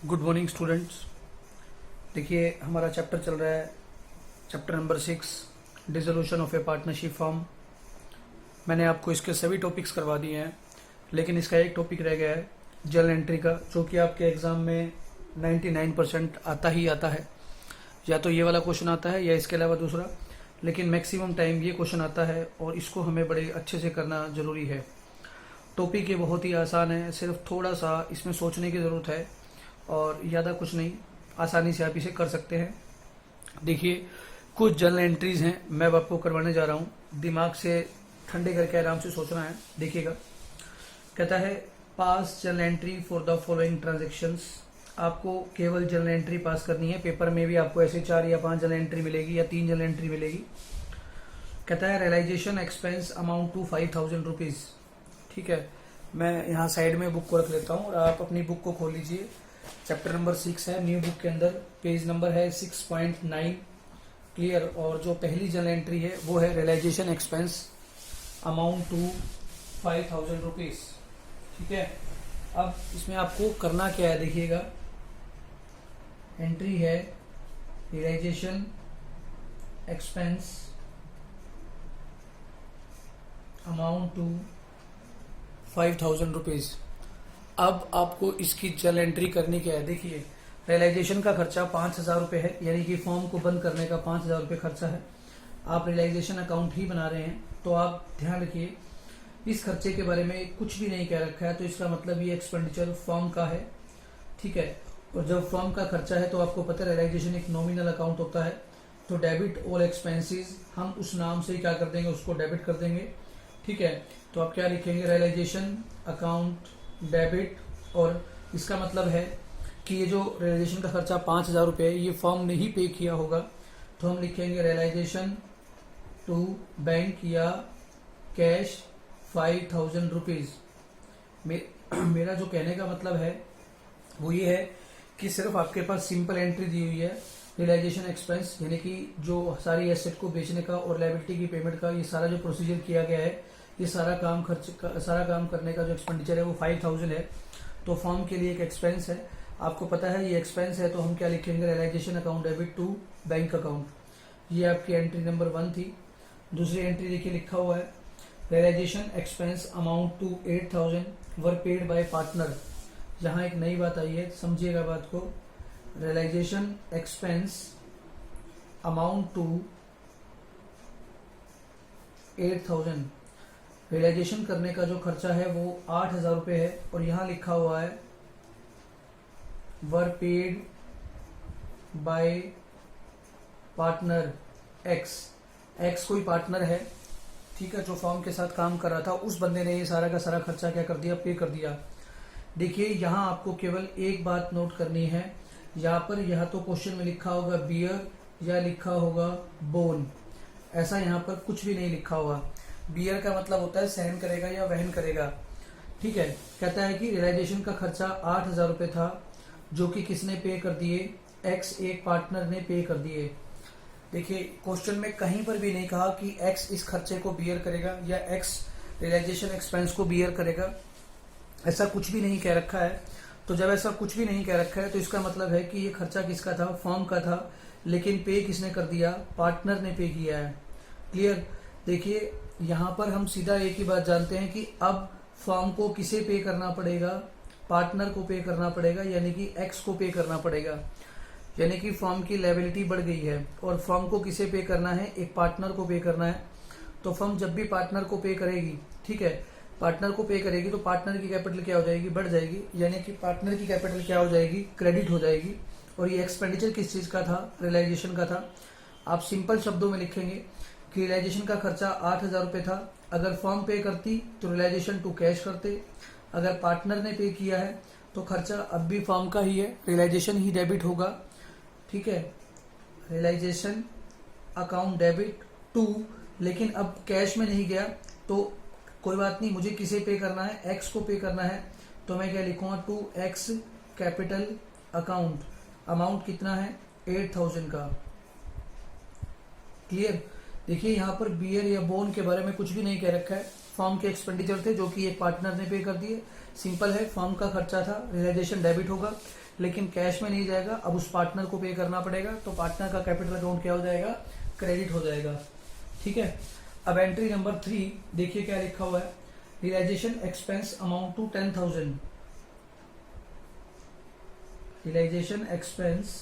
Good morning students. देखिए हमारा chapter चल रहा है, chapter number 6, dissolution of A partnership form. मैंने आपको इसके सभी टॉपिक्स करवा दिए हैं, लेकिन इसका एक टॉपिक रह गया है जर्नल एंट्री का, जो कि आपके एग्ज़ाम में 99% आता ही आता है। या तो ये वाला क्वेश्चन आता है या इसके अलावा दूसरा, लेकिन मैक्सिमम टाइम ये क्वेश्चन आता है और इसको हमें बड़े अच्छे से करना ज़रूरी है। टॉपिक ये बहुत ही आसान है, सिर्फ थोड़ा सा इसमें सोचने की ज़रूरत है और ज़्यादा कुछ नहीं, आसानी से आप इसे कर सकते हैं। देखिए कुछ जर्नल एंट्रीज हैं, मैं अब आपको करवाने जा रहा हूँ। दिमाग से ठंडे करके आराम से सोचना है। देखिएगा, कहता है पास journal entry for the following transactions. आपको केवल जर्नल एंट्री पास करनी है। पेपर में भी आपको ऐसे 4 या 5 जर्नल एंट्री मिलेगी या 3 जर्नल एंट्री मिलेगी। कहता है realisation expense amount to 5000 rupees. ठीक है, मैं यहाँ साइड में बुक को रख लेता हूँ और आप अपनी बुक को खोल लीजिए। चैप्टर नंबर 6 है, न्यू बुक के अंदर पेज नंबर है 6.9। क्लियर। और जो पहली जर्नल एंट्री है वो है realisation expense amount to 5000 rupees. ठीक है, अब इसमें आपको करना क्या है, देखिएगा। एंट्री है realisation expense amount to 5000 rupees. अब आपको इसकी जर्नल एंट्री करनी क्या है। देखिए, रियलाइजेशन का खर्चा 5000 रुपये है, यानी कि फॉर्म को बंद करने का 5000 रुपये खर्चा है। आप रियलाइजेशन अकाउंट ही बना रहे हैं, तो आप ध्यान रखिए इस खर्चे के बारे में कुछ भी नहीं कह रखा है, तो इसका मतलब ये एक्सपेंडिचर फॉर्म का है। ठीक है, और जब फॉर्म का खर्चा है तो आपको पता है रियलाइजेशन एक नॉमिनल अकाउंट होता है, तो डेबिट ऑल एक्सपेंसेस हम उस नाम से ही क्या कर देंगे, उसको डेबिट कर देंगे। ठीक है, तो आप क्या लिखेंगे, रियलाइजेशन अकाउंट डेबिट। और इसका मतलब है कि ये जो रियलाइजेशन का खर्चा 5000 रुपये ये फर्म ने ही पे किया होगा, तो हम लिखेंगे रियलाइजेशन टू बैंक या कैश 5000 रुपीज़। मेरा जो कहने का मतलब है वो ये है कि सिर्फ आपके पास सिंपल एंट्री दी हुई है रियलाइजेशन एक्सपेंस, यानी कि जो सारी एसेट को बेचने का और लायबिलिटी की पेमेंट का ये सारा जो प्रोसीजर किया गया है, ये सारा काम करने का जो एक्सपेंडिचर है वो 5000 है। तो फॉर्म के लिए एक एक्सपेंस है, आपको पता है ये एक्सपेंस है, तो हम क्या लिखेंगे, realisation account debit to bank account. ये आपकी एंट्री नंबर 1 थी। दूसरी एंट्री देखिए लिखा हुआ है realisation expense amount to 8000 were paid by partner. यहाँ एक नई बात आई है, समझिएगा बात को। Realisation expense amount to 8000, realisation करने का जो खर्चा है वो 8000 रुपये है, और यहाँ लिखा हुआ है वर paid by partner x. X कोई पार्टनर है, ठीक है, जो फॉर्म के साथ काम कर रहा था, उस बंदे ने ये सारा का सारा खर्चा क्या कर दिया, पे कर दिया। देखिए यहाँ आपको केवल एक बात नोट करनी है, यहाँ पर या तो क्वेश्चन में लिखा होगा बियर या लिखा होगा बोन, ऐसा यहाँ पर कुछ भी नहीं लिखा हुआ। बियर का मतलब होता है सहन करेगा या वहन करेगा। ठीक है, कहता है कि रियलाइजेशन का खर्चा 8000 रुपये था, जो कि किसने पे कर दिए, एक्स एक पार्टनर ने पे कर दिए। देखिए क्वेश्चन में कहीं पर भी नहीं कहा कि एक्स इस खर्चे को बियर करेगा या एक्स रियलाइजेशन एक्सपेंस को बियर करेगा, ऐसा कुछ भी नहीं कह रखा है। तो जब ऐसा कुछ भी नहीं कह रखा है तो इसका मतलब है कि ये खर्चा किसका था, फॉर्म का था, लेकिन पे किसने कर दिया, पार्टनर ने पे किया है। क्लियर। देखिए यहाँ पर हम सीधा एक ही बात जानते हैं कि अब फॉर्म को किसे पे करना पड़ेगा, पार्टनर को पे करना पड़ेगा, यानी कि एक्स को पे करना पड़ेगा। यानी कि फॉर्म की लायबिलिटी बढ़ गई है और फॉर्म को किसे पे करना है, एक पार्टनर को पे करना है। तो फॉर्म जब भी पार्टनर को पे करेगी, ठीक है, पार्टनर को पे करेगी, तो पार्टनर की कैपिटल क्या हो जाएगी, बढ़ जाएगी, यानी कि पार्टनर की कैपिटल क्या हो जाएगी, क्रेडिट हो जाएगी। और ये एक्सपेंडिचर किस चीज का था, रियलाइजेशन का था। आप सिंपल शब्दों में लिखेंगे कि रियलाइजेशन का खर्चा 8000 रुपये था, अगर फॉर्म पे करती तो रियलाइजेशन टू कैश करते, अगर पार्टनर ने पे किया है तो खर्चा अब भी फॉर्म का ही है, रियलाइजेशन ही डेबिट होगा। ठीक है, रियलाइजेशन अकाउंट डेबिट टू, लेकिन अब कैश में नहीं गया तो कोई बात नहीं, मुझे किसे पे करना है, एक्स को पे करना है, तो मैं क्या लिखूंगा, to X capital account. Amount कितना है, 8000 का। क्लियर। देखिए यहाँ पर बियर या बोन के बारे में कुछ भी नहीं कह रखा है, फर्म के एक्सपेंडिचर थे जो कि एक पार्टनर ने पे कर दिए। सिंपल है, फर्म का खर्चा था, रियलाइजेशन डेबिट होगा, लेकिन कैश में नहीं जाएगा, अब उस पार्टनर को पे करना पड़ेगा, तो पार्टनर का कैपिटल अकाउंट क्या हो जाएगा, क्रेडिट हो जाएगा। ठीक है, अब एंट्री नंबर 3 देखिए क्या लिखा हुआ है, realisation expense amount to 10,000। Realisation expense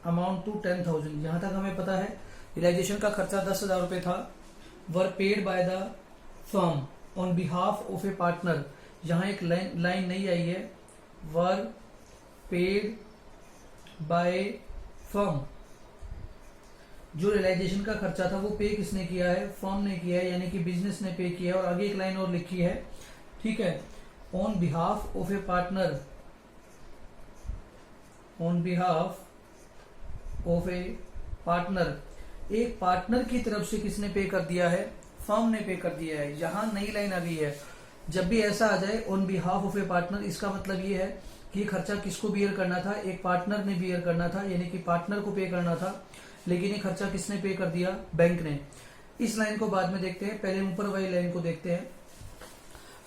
amount to 10,000। यहां तक हमें पता है रियलाइजेशन का खर्चा 10,000 रुपए था। वर paid by the firm on behalf of A partner, यहां एक लाइन नहीं आई है, वर पेड बाय फर्म। जो रियलाइजेशन का खर्चा था वो पे किसने किया है, फर्म ने किया है, यानी कि बिजनेस ने पे किया है। और आगे एक लाइन और लिखी है, ठीक है, on behalf of A partner, on behalf of A partner, एक पार्टनर की तरफ से किसने पे कर दिया है, फर्म ने पे कर दिया है। यहां नई लाइन आ गई है, जब भी ऐसा आ जाए on behalf of A partner, इसका मतलब ये है कि खर्चा किसको बियर करना था, एक पार्टनर ने बियर करना था, यानी कि पार्टनर को पे करना था, लेकिन ये खर्चा किसने पे कर दिया, बैंक ने। इस लाइन को बाद में देखते हैं, पहले ऊपर वाली लाइन को देखते हैं।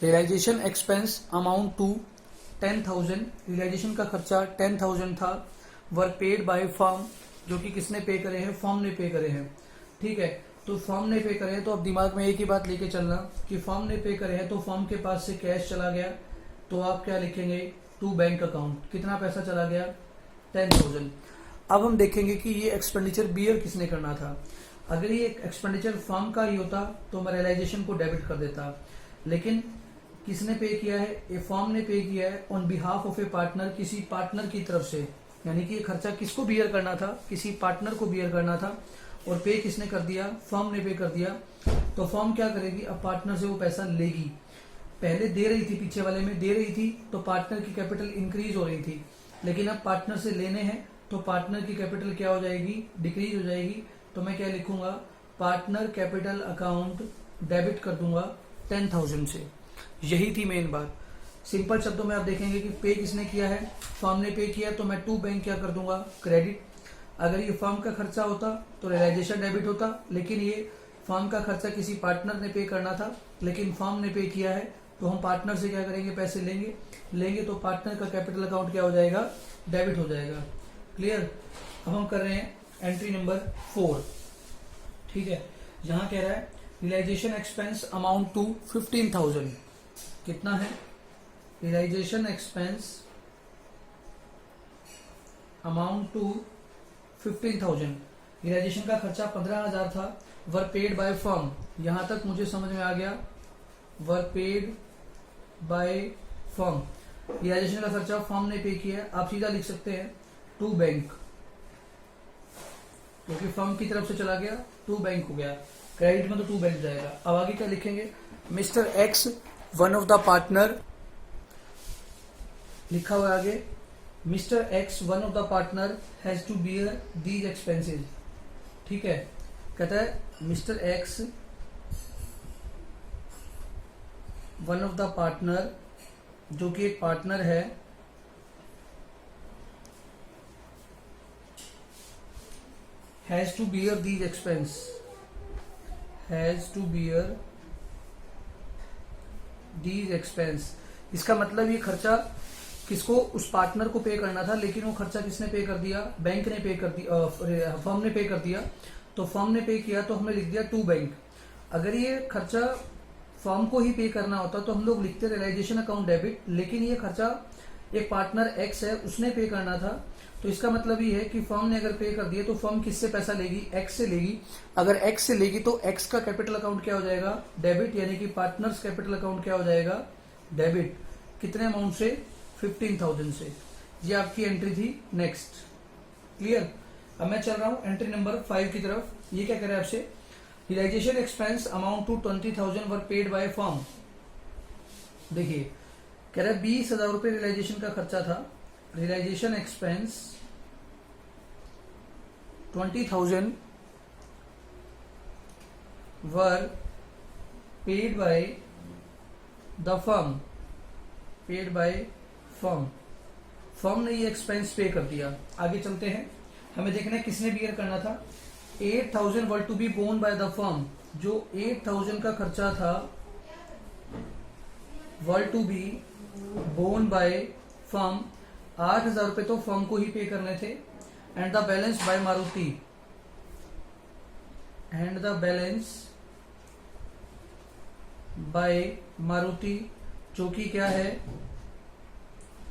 Realisation expense amount to 10,000, realisation का खर्चा 10,000 था। वर पेड बाय फर्म, जो कि किसने पे करे हैं, फर्म ने पे करे हैं। ठीक है, तो फर्म ने पे करे हैं, तो अब दिमाग में एक ही बात लेके चलना कि फर्म ने पे करे हैं, तो फर्म के पास से कैश चला गया, तो आप क्या लिखेंगे, टू बैंक अकाउंट। कितना पैसा चला गया, 10,000। अब हम देखेंगे कि ये एक्सपेंडिचर बियर किसने करना था। अगर ये एक्सपेंडिचर फर्म का ही होता तो मैं रियलाइजेशन को डेबिट कर देता, लेकिन किसने पे किया है, ये फर्म ने पे किया है on behalf of A partner, किसी पार्टनर की तरफ से, यानी कि ये खर्चा किसको बियर करना था, किसी पार्टनर को बियर करना था, और पे किसने कर दिया, फर्म ने पे कर दिया। तो फर्म क्या करेगी, अब पार्टनर से वो पैसा लेगी। पहले दे रही थी, पीछे वाले में दे रही थी, तो पार्टनर की कैपिटल इंक्रीज हो रही थी, लेकिन अब पार्टनर से लेने हैं तो पार्टनर की कैपिटल क्या हो जाएगी, डिक्रीज हो जाएगी। तो मैं क्या लिखूंगा, पार्टनर कैपिटल अकाउंट डेबिट कर दूंगा 10,000 से। यही थी मेन बात। सिंपल शब्दों में आप देखेंगे कि पे किसने किया है, फर्म ने पे किया, तो मैं टू बैंक क्या कर दूंगा, क्रेडिट। अगर ये फर्म का खर्चा होता तो रियलाइजेशन डेबिट होता, लेकिन ये फर्म का खर्चा किसी पार्टनर ने पे करना था, लेकिन फर्म ने पे किया है, तो हम पार्टनर से क्या करेंगे, पैसे लेंगे तो पार्टनर का कैपिटल अकाउंट क्या हो जाएगा, डेबिट हो जाएगा। क्लियर। अब हम कर रहे हैं एंट्री नंबर 4। ठीक है, यहां कह रहा है रियलाइजेशन एक्सपेंस अमाउंट टू 15,000। कितना है, realisation expense amount to 15,000। Realisation का खर्चा 15,000 था। वर पेड बाय फर्म, यहां तक मुझे समझ में आ गया, were paid by firm, realisation का खर्चा फर्म ने पे किया। आप सीधा लिख सकते हैं टू बैंक, क्योंकि फर्म की तरफ से चला गया, टू बैंक हो गया, क्रेडिट में तो टू बैंक जाएगा। अब आगे क्या लिखेंगे, mister X one of the partner, लिखा हुआ आगे, mister X one of the partner has to bear these expenses. ठीक है, कहता है mister X one of the partner, जो कि एक पार्टनर है, has to bear these expense, has to bear these expense. इसका मतलब ये खर्चा किसको, उस पार्टनर को पे करना था, लेकिन वो खर्चा किसने पे कर दिया, बैंक ने पे कर दिया, फर्म ने पे कर दिया। तो फर्म ने पे किया तो हमने लिख दिया टू बैंक। अगर ये खर्चा फर्म को ही पे करना होता तो हम लोग लिखते रियलाइजेशन अकाउंट डेबिट, लेकिन ये खर्चा एक पार्टनर एक्स है, उसने पे करना था। तो इसका मतलब ये है कि फर्म ने अगर पे कर दिया तो फर्म किससे पैसा लेगी, एक्स से लेगी। अगर एक्स से लेगी तो एक्स का कैपिटल अकाउंट क्या हो जाएगा, डेबिट, यानी कि पार्टनर्स कैपिटल अकाउंट क्या हो जाएगा, डेबिट। कितने अमाउंट से, 15,000 से। ये आपकी एंट्री थी। Next, clear. अब मैं चल रहा हूं एंट्री नंबर 5 की तरफ। ये क्या करे आपसे, realisation expense amount to 20,000 were paid by firm. देखिए कह रहा है 20,000 रुपए रियलाइजेशन का खर्चा था। Realisation expense 20,000 were paid by the firm, paid by firm. Firm ने ये एक्सपेंस पे कर दिया। आगे चलते हैं, हमें देखना है किसने बियर करना था। 8,000 were to be borne by the firm, जो 8000 का खर्चा था were to be borne by firm, 8000 रुपए तो फर्म को ही पे करने थे, and the balance by Maruti, and the balance by Maruti, जो कि क्या है,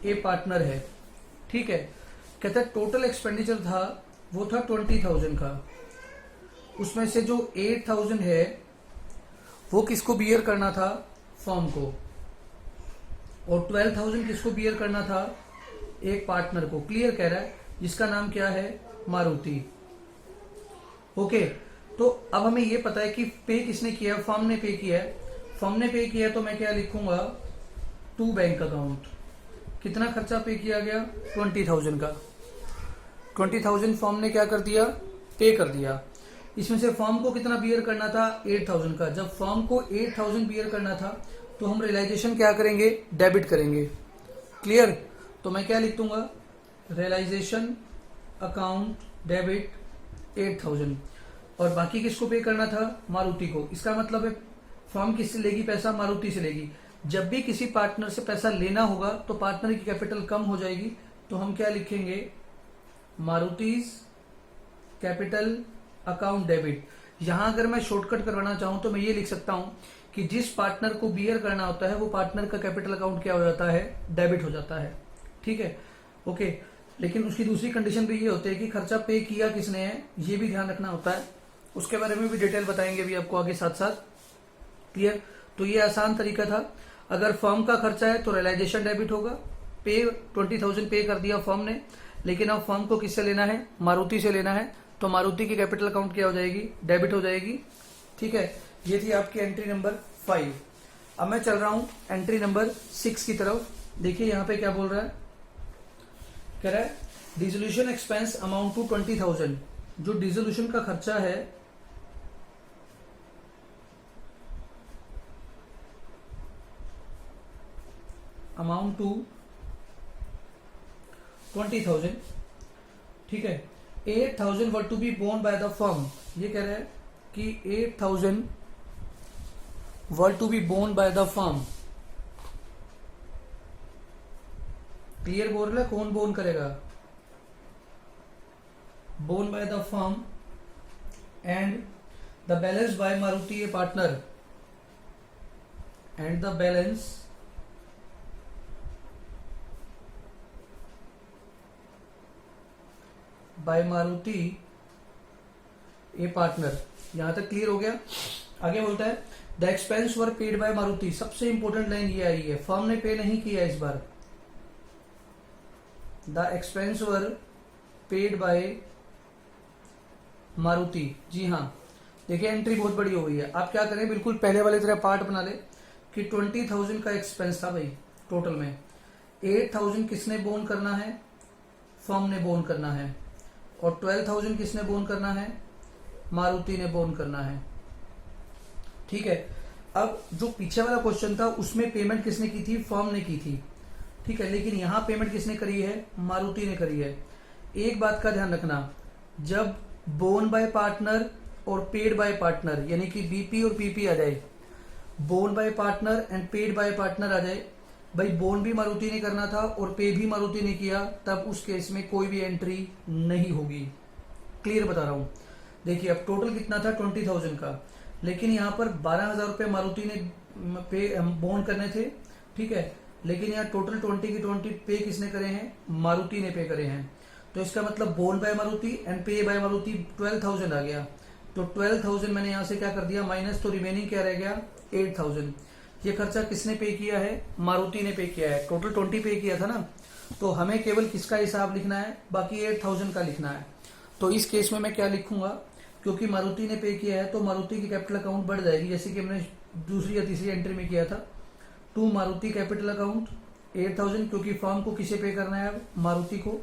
ए पार्टनर है। ठीक है, कहता है टोटल एक्सपेंडिचर था वो था 20,000 का, उसमें से जो 8,000 है वो किसको बियर करना था, फर्म को, और 12,000 किसको बियर करना था, एक पार्टनर को। क्लियर कह रहा है, जिसका नाम क्या है, मारुति। ओके, तो अब हमें ये पता है कि पे किसने किया, फर्म ने पे किया है। फर्म ने पे किया तो मैं क्या लिखूंगा, टू बैंक अकाउंट। कितना खर्चा पे किया गया, 20,000 का। 20,000 फर्म ने क्या कर दिया, पे कर दिया। इसमें से फर्म को कितना बियर करना था, 8,000 का। जब फर्म को 8,000 बियर करना था तो हम रियलाइजेशन क्या करेंगे, डेबिट करेंगे। क्लियर, तो मैं क्या लिख दूंगा, रियलाइजेशन अकाउंट डेबिट 8,000, और बाकी किसको पे करना था, मारुति को। इसका मतलब है फर्म किससे लेगी पैसा, मारुति से लेगी। जब भी किसी पार्टनर से पैसा लेना होगा तो पार्टनर की कैपिटल कम हो जाएगी, तो हम क्या लिखेंगे, मारुतिज कैपिटल अकाउंट डेबिट। यहां अगर मैं शॉर्टकट करवाना चाहूं तो मैं ये लिख सकता हूं कि जिस पार्टनर को बियर करना होता है वो पार्टनर का कैपिटल अकाउंट क्या हो जाता है, डेबिट हो जाता है। ठीक है, ओके। लेकिन उसकी दूसरी कंडीशन भी ये होती है कि खर्चा पे किया किसने है, ये भी ध्यान रखना होता है। उसके बारे में भी डिटेल बताएंगे भी आपको आगे साथ साथ। क्लियर, तो ये आसान तरीका था। अगर फर्म का खर्चा है तो रियलाइजेशन डेबिट होगा, पे 20,000 पे कर दिया फर्म ने, लेकिन अब फर्म को किससे लेना है, मारुति से लेना है, तो मारुति की कैपिटल अकाउंट क्या हो जाएगी, डेबिट हो जाएगी। ठीक है, ये थी आपकी एंट्री नंबर 5। अब मैं चल रहा हूं एंट्री नंबर 6 की तरफ। देखिए यहां पे क्या बोल रहा है, कह रहा है डिसोल्यूशन एक्सपेंस अमाउंट टू 20,000। जो डिसोल्यूशन का खर्चा है अमाउंट टू 20,000। ठीक है, 8,000 were to be borne by the firm. ये कह रहा है कि 8,000 were to be borne by the firm. Clear बोल रहा है, कौन बोन करेगा, borne by the firm, and the balance by Maruti a partner, and the balance by Maruti a partner. यहां तक क्लियर हो गया। आगे बोलता है the expense were paid by Maruti. सबसे इंपॉर्टेंट लाइन ये आई है, फर्म ने पे नहीं किया इस बार। The expense were paid by Maruti. जी हाँ, देखिए एंट्री बहुत बड़ी हो गई है। आप क्या करें, बिल्कुल पहले वाले तरह पार्ट बना ले कि 20,000 का एक्सपेंस था भाई टोटल में, 8,000 किसने बोन करना है, फर्म ने बोन करना है, और 12,000 किसने बोन करना है, मारुति ने बोन करना है। ठीक है, अब जो पीछे वाला क्वेश्चन था उसमें पेमेंट किसने की थी, फर्म ने की थी। ठीक है, लेकिन यहां पेमेंट किसने करी है, मारुति ने करी है। एक बात का ध्यान रखना, जब बोन बाय पार्टनर और पेड बाय पार्टनर यानी कि बीपी और पीपी आ जाए, borne by partner and paid by partner आ जाए, भाई बोन भी मारुति ने करना था और पे भी मारुति ने किया, तब उस केस में कोई भी एंट्री नहीं होगी। क्लियर बता रहा हूं। देखिए अब टोटल कितना था 20,000 का, लेकिन यहां पर 12,000 रुपए मारुति ने पे बोन करने थे। ठीक है, लेकिन यहाँ टोटल 20 की 20 पे किसने करे हैं, मारुति ने पे करे हैं। तो इसका मतलब बोन बाय मारुति एंड पे बाय मारुति 12,000 आ गया। तो 12,000 मैंने यहां से क्या कर दिया माइनस, तो रिमेनिंग क्या रह गया 8,000। ये खर्चा किसने पे किया है, मारुति ने पे किया है। टोटल 20 पे किया था ना, तो हमें केवल किसका हिसाब लिखना है, बाकी 8,000 का लिखना है। तो इस केस में मैं क्या लिखूंगा, क्योंकि मारुति ने पे किया है तो मारुति की कैपिटल अकाउंट बढ़ जाएगी, जैसे कि हमने दूसरी या तीसरी एंट्री में किया था। टू मारुति कैपिटल अकाउंट 8,000, क्योंकि फर्म को किसे पे करना है, मारुति को।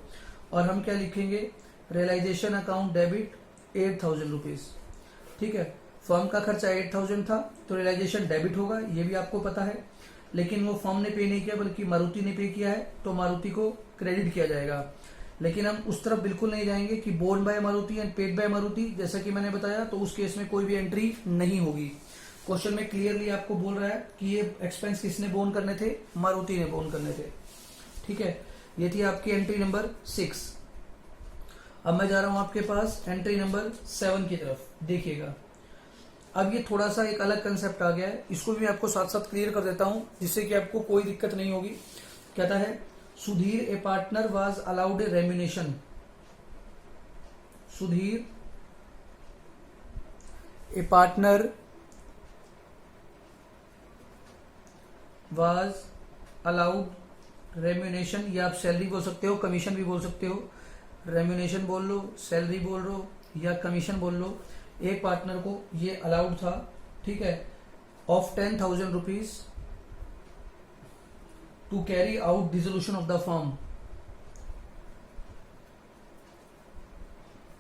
और हम क्या लिखेंगे, रियलाइजेशन अकाउंट डेबिट 8,000 रुपीज। ठीक है, फर्म का खर्चा 8,000 था तो रियलाइजेशन डेबिट होगा, ये भी आपको पता है। लेकिन वो फर्म ने पे नहीं किया बल्कि मारुति ने पे किया है, तो मारुति को क्रेडिट किया जाएगा। लेकिन हम उस तरफ बिल्कुल नहीं जाएंगे कि borne by Maruti and paid by Maruti, जैसा कि मैंने बताया, तो उस केस में कोई भी एंट्री नहीं होगी। क्वेश्चन में क्लियरली आपको बोल रहा है कि ये एक्सपेंस किसने बोर्न करने थे, मारुति ने बोर्न करने थे। ठीक है, ये थी आपकी एंट्री नंबर 6। अब मैं जा रहा हूं आपके पास एंट्री नंबर 7 की तरफ। देखिएगा, अब ये थोड़ा सा एक अलग कंसेप्ट आ गया है, इसको भी मैं आपको साथ साथ क्लियर कर देता हूं जिससे कि आपको कोई दिक्कत नहीं होगी। कहता है Sudhir a partner was allowed a remuneration. Sudhir a partner was allowed remuneration, या आप सैलरी बोल सकते हो, कमीशन भी बोल सकते हो। रेम्यूनेशन बोल लो, सैलरी बोल लो या कमीशन बोल लो, एक पार्टनर को ये अलाउड था, ठीक है, of 10,000 rupees to carry out dissolution of the firm,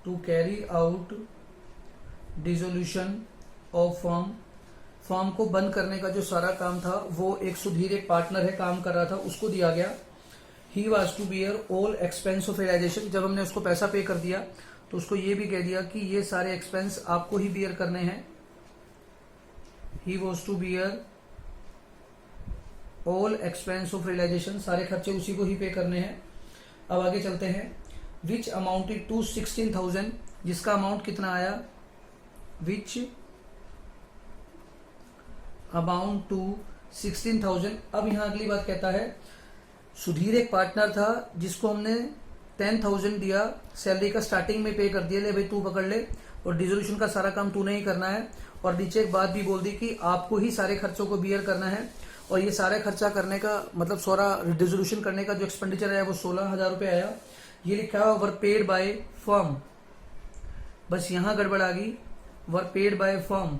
to carry out dissolution of firm. Firm को बंद करने का जो सारा काम था वो एक सुधीर, एक पार्टनर है, काम कर रहा था, उसको दिया गया। He was to bear all expense of realisation. जब हमने उसको पैसा पे कर दिया तो उसको ये भी कह दिया कि ये सारे एक्सपेंस आपको ही बियर करने हैं। He was to bear all expense of realisation, सारे खर्चे उसी को ही पे करने हैं। अब आगे चलते हैं। विच अमाउंटेड टू 16,000, जिसका अमाउंट कितना आया, विच अमाउंट टू 16,000। अब यहां अगली बात कहता है सुधीर एक पार्टनर था जिसको हमने 10,000 दिया, सैलरी का स्टार्टिंग में पे कर दिया, ले भाई तू पकड़ ले, और डिसोल्यूशन का सारा काम तूने ही करना है। और नीचे एक बात भी बोल दी कि आपको ही सारे खर्चों को बियर करना है, और ये सारे खर्चा करने का मतलब सारा डिसोल्यूशन करने का जो एक्सपेंडिचर आया वो 16,000 रुपये आया। ये लिखा है वर पेड बाय फर्म, बस यहां गड़बड़ आ गई। वर पेड बाय फर्म,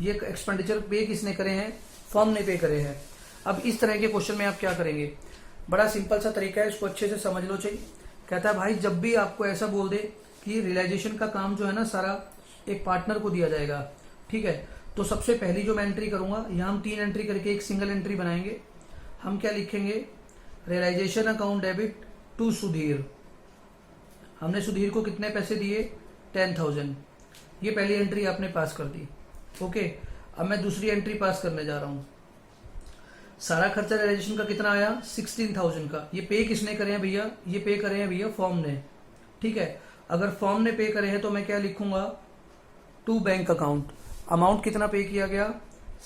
ये एक्सपेंडिचर पे किसने करे हैं, फर्म ने पे करे हैं। अब इस तरह के क्वेश्चन में आप क्या करेंगे, बड़ा सिंपल सा तरीका है, इसको अच्छे से समझ लो। चाहिए कहता है भाई जब भी आपको ऐसा बोल दे कि रियलाइजेशन का काम जो है ना सारा एक पार्टनर को दिया जाएगा, ठीक है, तो सबसे पहली जो मैं एंट्री करूंगा, यहां हम 3 एंट्री करके एक सिंगल एंट्री बनाएंगे। हम क्या लिखेंगे, realisation account debit to Sudhir. हमने सुधीर को कितने पैसे दिए, 10,000। ये पहली एंट्री आपने पास कर दी। ओके, अब मैं दूसरी एंट्री पास करने जा रहा हूं। सारा खर्चा रियलाइजेशन का कितना आया, 16,000 का। ये पे किसने करे हैं भैया, ये पे करे हैं भैया फर्म ने, ठीक है। अगर फर्म ने पे करे हैं तो मैं क्या लिखूंगा, टू बैंक अकाउंट। अमाउंट कितना पे किया गया,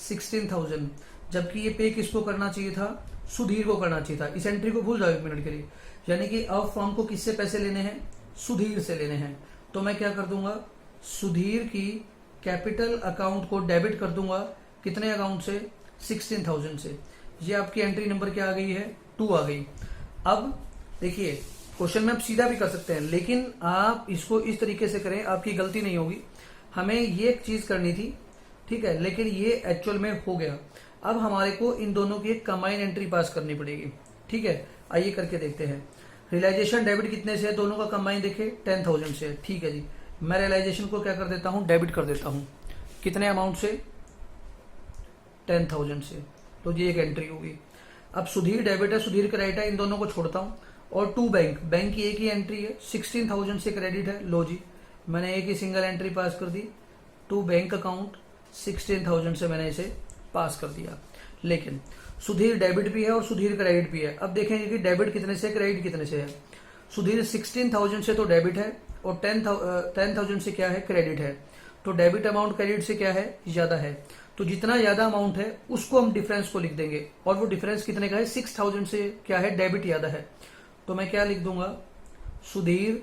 16,000, जबकि ये पे किसको करना चाहिए था, सुधीर को करना चाहिए था। इस एंट्री को भूल जाओ एक मिनट के लिए, यानी कि अब फर्म को किससे पैसे लेने हैं, सुधीर से लेने हैं। तो मैं क्या कर दूंगा, सुधीर की कैपिटल अकाउंट को डेबिट कर दूंगा, कितने अकाउंट से, 16,000 से। ये आपकी एंट्री नंबर क्या आ गई है, 2 आ गई। अब देखिए क्वेश्चन में आप सीधा भी कर सकते हैं, लेकिन आप इसको इस तरीके से करें, आपकी गलती नहीं होगी। हमें ये एक चीज करनी थी, ठीक है, लेकिन ये एक्चुअल में हो गया। अब हमारे को इन दोनों की एक कंबाइन एंट्री पास करनी पड़ेगी, ठीक है। आइए करके देखते हैं। रियलाइजेशन डेबिट कितने से है, दोनों का कंबाइन देखे 10,000 से है, ठीक है जी। मैं रियलाइजेशन को क्या कर देता हूं, डेबिट कर देता हूं, कितने अमाउंट से, 10,000 से। तो ये एक एंट्री होगी। अब सुधीर डेबिट है, सुधीर क्रेडिट है, इन दोनों को छोड़ता हूं। और टू बैंक, बैंक की एक ही एंट्री है, 16,000 से क्रेडिट है। लो जी, मैंने एक ही सिंगल एंट्री पास कर दी, टू बैंक अकाउंट 16,000 से मैंने इसे पास कर दिया। लेकिन सुधीर डेबिट भी है और सुधीर क्रेडिट भी है। अब देखेंगे कि डेबिट कितने से, क्रेडिट कितने से है। सुधीर 16,000 से तो डेबिट है और 10,000 से क्या है, क्रेडिट है। तो डेबिट अमाउंट क्रेडिट से क्या है, ज्यादा है। तो जितना ज्यादा अमाउंट है उसको हम डिफरेंस को लिख देंगे, और वो डिफरेंस कितने का है, 6,000 से क्या है, डेबिट ज्यादा है। तो मैं क्या लिख दूंगा, सुधीर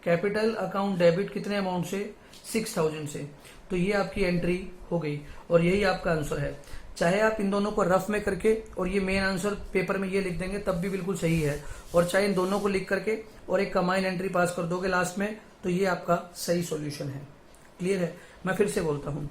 कैपिटल अकाउंट डेबिट कितने अमाउंट से, 6,000 से। तो ये आपकी एंट्री हो गई और यही आपका आंसर है। चाहे आप इन दोनों को रफ में करके और ये मेन आंसर पेपर में ये लिख देंगे तब भी बिल्कुल सही है, और चाहे इन दोनों को लिख करके और एक कंबाइन एंट्री पास कर दोगे लास्ट में, तो ये आपका सही सॉल्यूशन है। क्लियर है। मैं फिर से बोलता हूं,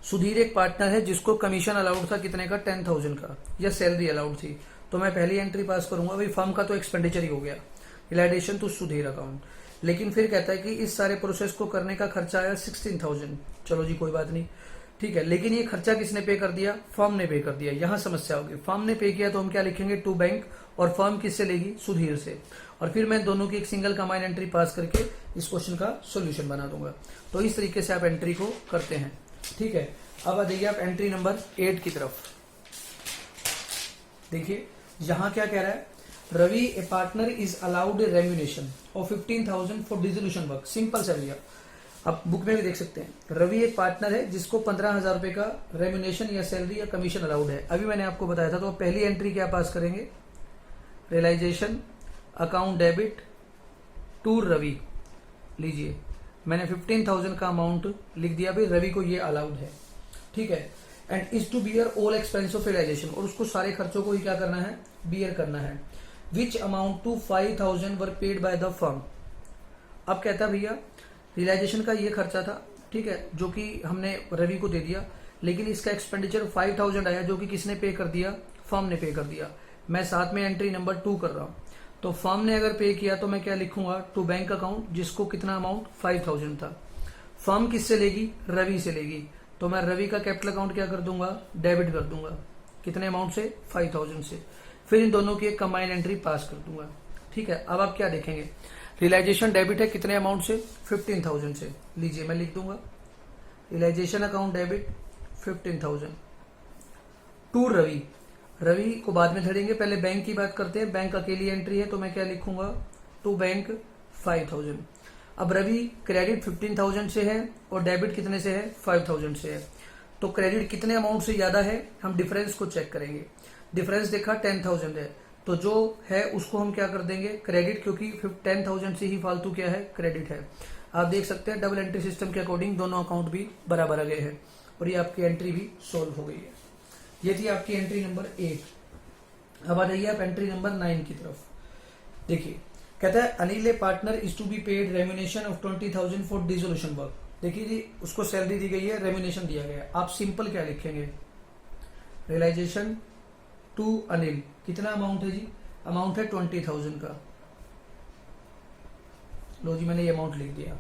सुधीर एक पार्टनर है जिसको कमीशन अलाउड था कितने का, 10,000 का, या सैलरी अलाउड थी। तो मैं पहली एंट्री पास करूंगा, भाई फर्म का तो एक्सपेंडिचर ही हो गया, रियलाइजेशन टू सुधीर अकाउंट। लेकिन फिर कहता है कि इस सारे प्रोसेस को करने का खर्चा आया 16,000। चलो जी कोई बात नहीं, ठीक है, लेकिन ये खर्चा किसने पे कर दिया? फर्म ने पे कर दिया। यहां समस्या होगी, फर्म ने पे किया तो हम क्या लिखेंगे? टू बैंक, और फर्म किससे लेगी? सुधीर से। और फिर मैं दोनों की एक सिंगल कंबाइन एंट्री पास करके इस क्वेश्चन का सोल्यूशन बना दूंगा। तो इस तरीके से आप एंट्री को करते हैं। ठीक है, अब आ जाइए आप एंट्री नंबर 8 की तरफ। देखिए यहां क्या कह रहा है, Ravi a partner is allowed a remuneration of 15,000 for dissolution work. Simple सा भैया, आप बुक में भी देख सकते हैं। रवि एक पार्टनर है जिसको 15,000 रुपए का रेम्यूनेशन या सैलरी या कमीशन अलाउड है। अभी मैंने आपको बताया था। तो पहली एंट्री क्या पास करेंगे? Realisation account debit to Ravi. लीजिए मैंने 15,000 का अमाउंट लिख दिया भाई, रवि को ये अलाउड है। ठीक है, and is to bear all expense of realisation, और उसको सारे खर्चों को ही क्या करना है? बियर करना है। Which amount to 5,000 were paid by the firm. अब कहता भैया रियलाइजेशन का ये खर्चा था, ठीक है, जो कि हमने रवि को दे दिया, लेकिन इसका एक्सपेंडिचर 5,000 आया, जो कि किसने पे कर दिया? फर्म ने पे कर दिया। मैं साथ में एंट्री नंबर 2 कर रहा हूं। तो फर्म ने अगर पे किया तो मैं क्या लिखूंगा? टू बैंक अकाउंट, जिसको कितना अमाउंट? 5,000 था। फर्म किससे लेगी? रवि से लेगी। तो मैं रवि का कैपिटल अकाउंट क्या कर दूंगा? डेबिट कर दूंगा। कितने अमाउंट से? 5,000 से। फिर इन दोनों की एक कंबाइंड एंट्री पास कर दूंगा। ठीक है, अब आप क्या देखेंगे? रियलाइजेशन डेबिट है कितने अमाउंट से? 15,000 से। लीजिए मैं लिख दूंगा realisation account debit 15,000 to Ravi. Ravi को बाद में धरेंगे, पहले बैंक की बात करते हैं। बैंक अकेली एंट्री है तो मैं क्या लिखूंगा? To bank 5,000। अब रवि क्रेडिट 15,000 से है और डेबिट कितने से है? 5,000 से है। तो क्रेडिट कितने अमाउंट से ज्यादा है? हम डिफरेंस को चेक करेंगे। डिफरेंस देखा 10,000 है, तो जो है उसको हम क्या कर देंगे? क्रेडिट, क्योंकि 10,000 से ही फालतू क्या है? क्रेडिट है। आप देख सकते हैं डबल एंट्री सिस्टम के अकॉर्डिंग दोनों अकाउंट भी बराबर आ गए हैं और ये आपकी एंट्री भी सोल्व हो गई है। ये थी आपकी एंट्री नंबर 8। अब आ जाइए आप एंट्री नंबर 9 की तरफ। देखिए कहता है Anil a partner is to be paid remuneration of 20,000 for dissolution work. देखिए जी, उसको सैलरी दी गई है, रेम्यूनेशन दिया गया है। आप सिंपल क्या लिखेंगे? रियलाइजेशन टू अनिल, कितना अमाउंट है जी? अमाउंट है 20,000 का। लो जी, मैंने ये अमाउंट लिख दिया।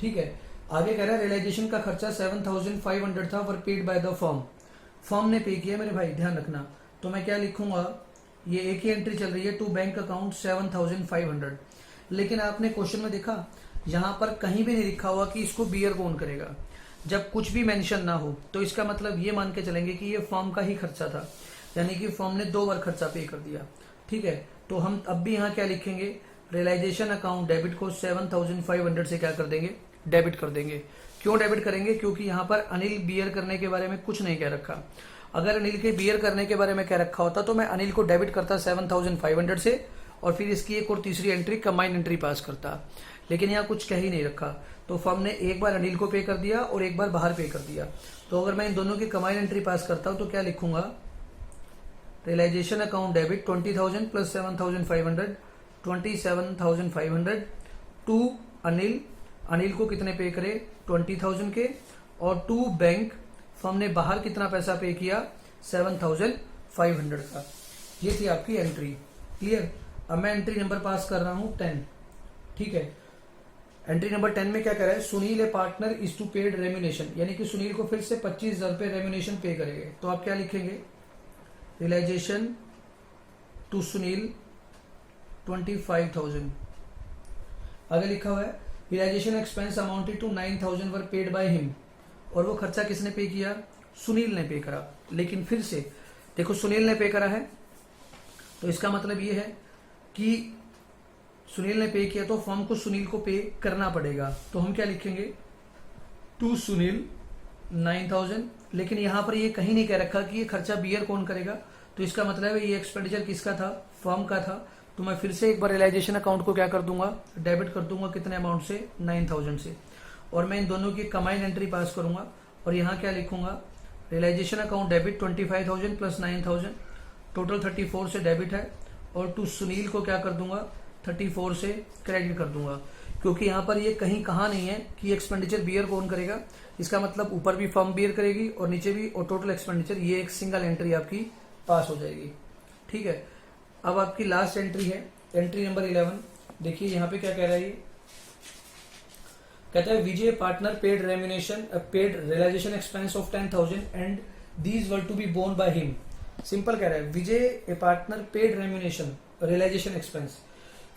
ठीक है, आगे कह रहा है रियलाइजेशन का खर्चा 7,500 था वर paid by the firm. Firm ने पे किया मेरे भाई, ध्यान रखना। तो मैं क्या लिखूंगा? ये एक ही एंट्री चल रही है, टू बैंक अकाउंट 7,500। लेकिन आपने क्वेश्चन में देखा यहां पर कहीं भी नहीं लिखा हुआ कि इसको बियर कौन करेगा। जब कुछ भी मेंशन ना हो तो इसका मतलब ये मान के चलेंगे कि ये फर्म का ही खर्चा था, यानी कि फर्म ने 2 बार खर्चा पे कर दिया। ठीक है, तो हम अब भी यहाँ क्या लिखेंगे? रियलाइजेशन अकाउंट डेबिट को 7,500 से क्या कर देंगे? डेबिट कर देंगे। क्यों डेबिट करेंगे? क्योंकि यहाँ पर अनिल बियर करने के बारे में कुछ नहीं कह रखा। अगर अनिल के बियर करने के बारे में कह रखा होता तो मैं अनिल को डेबिट करता 7,500 से और फिर इसकी एक और तीसरी एंट्री कंबाइंड एंट्री पास करता। लेकिन यहाँ कुछ कह ही नहीं रखा, तो फर्म ने एक बार अनिल को पे कर दिया और एक बार बाहर पे कर दिया। तो अगर मैं इन दोनों की कंबाइंड एंट्री पास करता हूं तो क्या लिखूंगा? Realisation account debit 20,000 plus 7,500, 27,500 to Anil. Anil को कितने पे करे? 20,000 के। और टू बैंक, फर्म ने बाहर कितना पैसा पे किया? 7,500 का। ये थी आपकी एंट्री। क्लियर? अब मैं एंट्री नंबर पास कर रहा हूं 10। ठीक है, एंट्री नंबर 10 में क्या कह रहा है? Sunil a partner is to paid remuneration, यानी कि सुनील को फिर से 25,000 रुपए रेम्यूनेशन पे करेंगे। तो आप क्या लिखेंगे? Realisation to Sunil 25,000। आगे लिखा हुआ है realisation expense amounted to 9,000 were paid by him. और वो खर्चा किसने पे किया? सुनील ने पे करा। लेकिन फिर से देखो, सुनील ने पे करा है तो इसका मतलब ये है कि सुनील ने पे किया तो फर्म को सुनील को पे करना पड़ेगा। तो हम क्या लिखेंगे? टू सुनील 9,000। लेकिन यहां पर ये कहीं नहीं कह रखा कि ये खर्चा बियर कौन करेगा। तो इसका मतलब है ये एक्सपेंडिचर किसका था? फर्म का था। तो मैं फिर से एक बार रियलाइजेशन अकाउंट को क्या कर दूंगा? डेबिट कर दूंगा। कितने अमाउंट से? 9,000 से। और मैं इन दोनों की कंबाइंड एंट्री पास करूंगा और यहाँ क्या लिखूंगा? Realisation account debit 25,000 plus 9,000, total 34 से डेबिट है। और टू सुनील को क्या कर दूंगा? 34 से क्रेडिट कर दूंगा। क्योंकि यहाँ पर ये कहीं कहा नहीं है कि एक्सपेंडिचर बियर कौन करेगा। इसका मतलब ऊपर भी फर्म बियर करेगी और नीचे भी, और टोटल एक्सपेंडिचर ये एक सिंगल एंट्री आपकी पास हो जाएगी। ठीक है, अब आपकी लास्ट एंट्री है एंट्री नंबर 11। देखिए यहाँ पे क्या कह रहा है? ये कहता है Vijay partner paid realization expense of 10,000 and these were to be borne by him. Simple कह रहा है, Vijay a partner paid remuneration realization expense.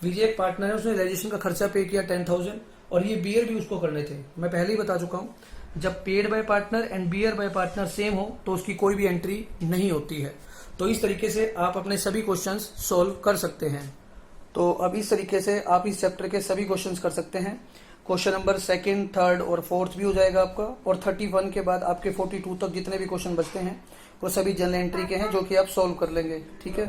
Vijay एक पार्टनर है, उसने रियलाइजेशन का खर्चा पे किया 10,000 और ये बियर भी उसको करने थे। मैं पहले ही बता चुका हूं, जब paid by partner and bear by partner same हो तो उसकी कोई भी एंट्री नहीं होती है। तो इस तरीके से आप अपने सभी क्वेश्चंस सॉल्व कर सकते हैं। तो अब इस तरीके से आप इस चैप्टर के सभी क्वेश्चंस कर सकते हैं। क्वेश्चन नंबर 2nd, 3rd और 4th भी हो जाएगा आपका, और 31 के बाद आपके 42 तक जितने भी क्वेश्चन बचते हैं वो सभी जनरल एंट्री के हैं, जो कि आप सॉल्व कर लेंगे। ठीक है।